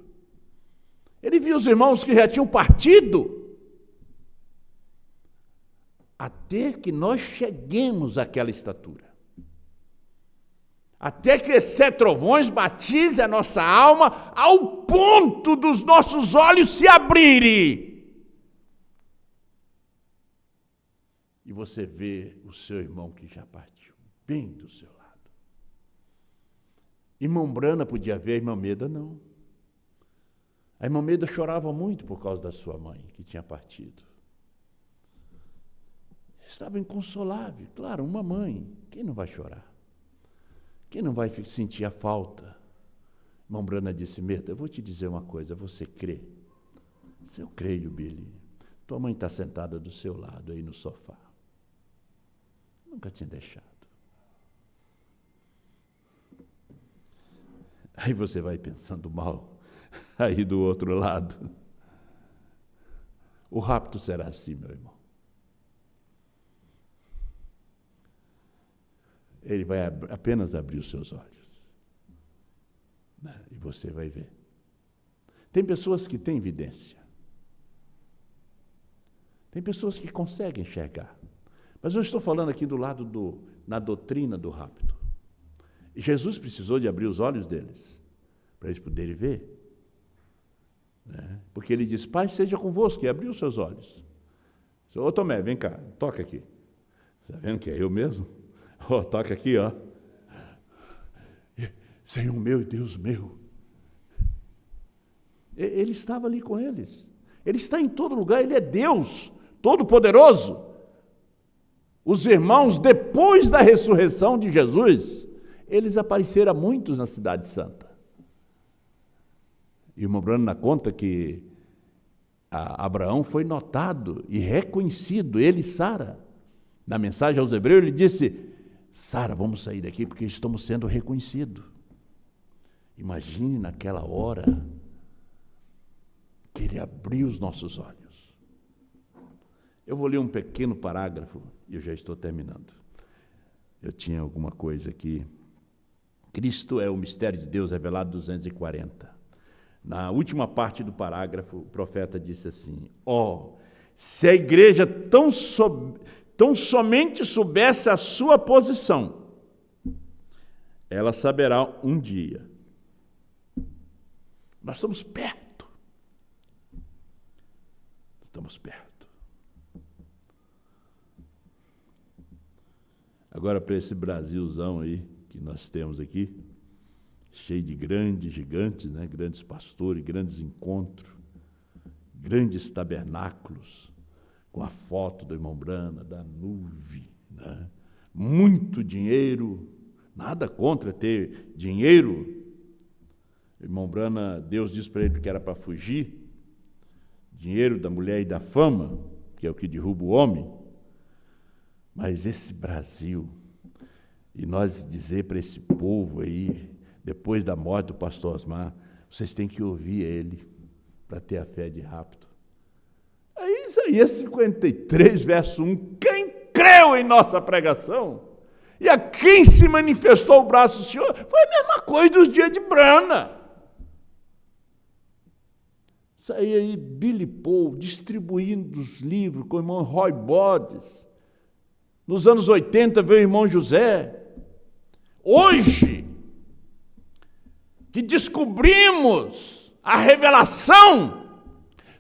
B: Ele via os irmãos que já tinham partido. Até que nós cheguemos àquela estatura. Até que esses 7 trovões batizem a nossa alma ao ponto dos nossos olhos se abrirem. E você vê o seu irmão que já partiu, bem do seu lado. Irmão Brana podia ver, a irmã Meda não. A irmã Meda chorava muito por causa da sua mãe, que tinha partido. Estava inconsolável. Claro, uma mãe, quem não vai chorar? Quem não vai sentir a falta? Irmão Brana disse, Meda, eu vou te dizer uma coisa, você crê? Eu creio, Billy. Tua mãe está sentada do seu lado aí no sofá. Nunca tinha deixado. Aí você vai pensando mal, aí do outro lado. O rapto será assim, meu irmão. Ele vai apenas abrir os seus olhos.
A: você vai ver. Tem pessoas que têm evidência. Tem pessoas que conseguem enxergar. Mas eu estou falando aqui do lado na doutrina do rapto. Jesus precisou de abrir os olhos deles, para eles poderem ver. Porque ele diz, Pai, seja convosco, e abriu os seus olhos. Ô Tomé, vem cá, toca aqui. Está vendo que é eu mesmo? Toca aqui, ó. Senhor meu e Deus meu. Ele estava ali com eles. Ele está em todo lugar, ele é Deus, Todo-Poderoso. Os irmãos, depois da ressurreição de Jesus, eles apareceram a muitos na Cidade Santa. E o irmão Brana conta que Abraão foi notado e reconhecido, ele e Sara. Na mensagem aos Hebreus, ele disse, Sara, vamos sair daqui porque estamos sendo reconhecidos. Imagine naquela hora que ele abriu os nossos olhos. Eu vou ler um pequeno parágrafo e eu já estou terminando. Eu tinha alguma coisa aqui. Cristo é o mistério de Deus revelado 240. Na última parte do parágrafo, o profeta disse assim, se a igreja tão somente soubesse a sua posição, ela saberá um dia. Nós estamos perto. Estamos perto. Agora, para esse Brasilzão aí, que nós temos aqui, cheio de grandes gigantes, né? Grandes pastores, grandes encontros, grandes tabernáculos, com a foto do irmão Brana, da nuvem, né? Muito dinheiro, nada contra ter dinheiro. O irmão Brana, Deus disse para ele que era para fugir, dinheiro da mulher e da fama, que é o que derruba o homem. Mas esse Brasil, e nós dizer para esse povo aí, depois da morte do pastor Osmar, vocês têm que ouvir ele para ter a fé de rapto. Aí Isaías 53, verso 1, quem creu em nossa pregação e a quem se manifestou o braço do Senhor, foi a mesma coisa dos dias de Brana. Saía aí Billy Paul distribuindo os livros com o irmão Roy Bodes. Nos anos 80 veio o irmão José. Hoje, que descobrimos a revelação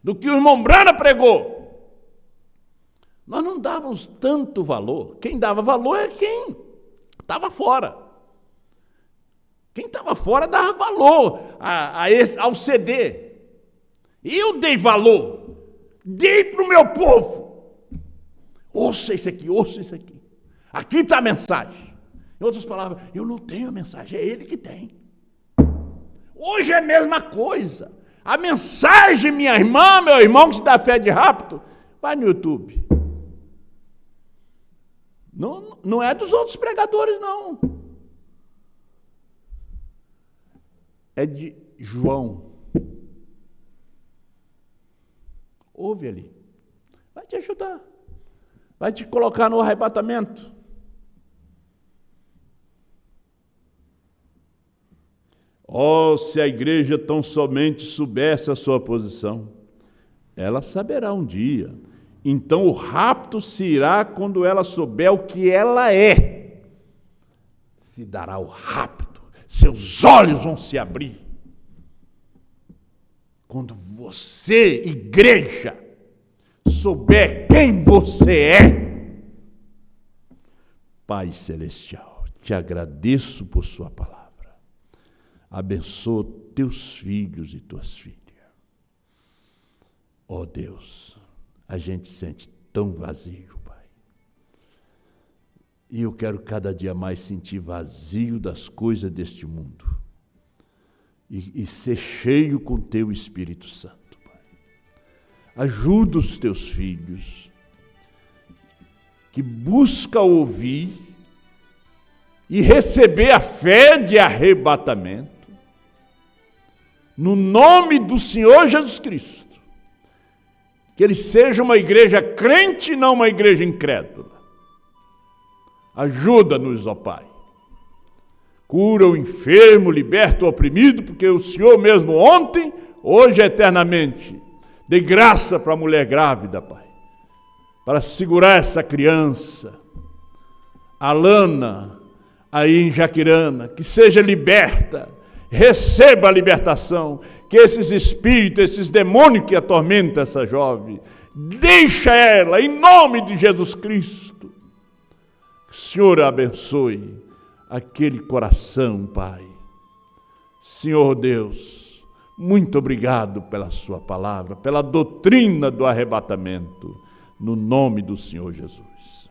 A: do que o irmão Brana pregou, nós não dávamos tanto valor. Quem dava valor é quem estava fora. Quem estava fora dava valor ao CD. Eu dei valor, dei para o meu povo. Ouça isso aqui, ouça isso aqui. Aqui está a mensagem. Em outras palavras, eu não tenho a mensagem, é ele que tem. Hoje é a mesma coisa. A mensagem, minha irmã, meu irmão que se dá fé de rapto, vai no YouTube. Não é dos outros pregadores, não. É de João. Ouve ali. Vai te ajudar. Vai te colocar no arrebatamento. Se a igreja tão somente soubesse a sua posição, ela saberá um dia. Então o rapto se irá quando ela souber o que ela é. Se dará o rapto, seus olhos vão se abrir. Quando você, igreja, souber quem você é. Pai Celestial, te agradeço por sua palavra. Abençoa teus filhos e tuas filhas. Deus, a gente sente tão vazio, Pai. E eu quero cada dia mais sentir vazio das coisas deste mundo. E ser cheio com teu Espírito Santo, Pai. Ajuda os teus filhos que busca ouvir e receber a fé de arrebatamento no nome do Senhor Jesus Cristo. Que ele seja uma igreja crente e não uma igreja incrédula. Ajuda-nos, ó Pai.
B: Cura o enfermo, liberta o oprimido, porque o Senhor mesmo ontem, hoje eternamente, dê graça para a mulher grávida, Pai, para segurar essa criança, Alana, aí em Jaquirana, que seja liberta, receba a libertação, que esses espíritos, esses demônios que atormentam essa jovem, deixa ela, em nome de Jesus Cristo. Que o Senhor abençoe aquele coração, Pai. Senhor Deus, muito obrigado pela sua palavra, pela doutrina do arrebatamento, no nome do Senhor Jesus.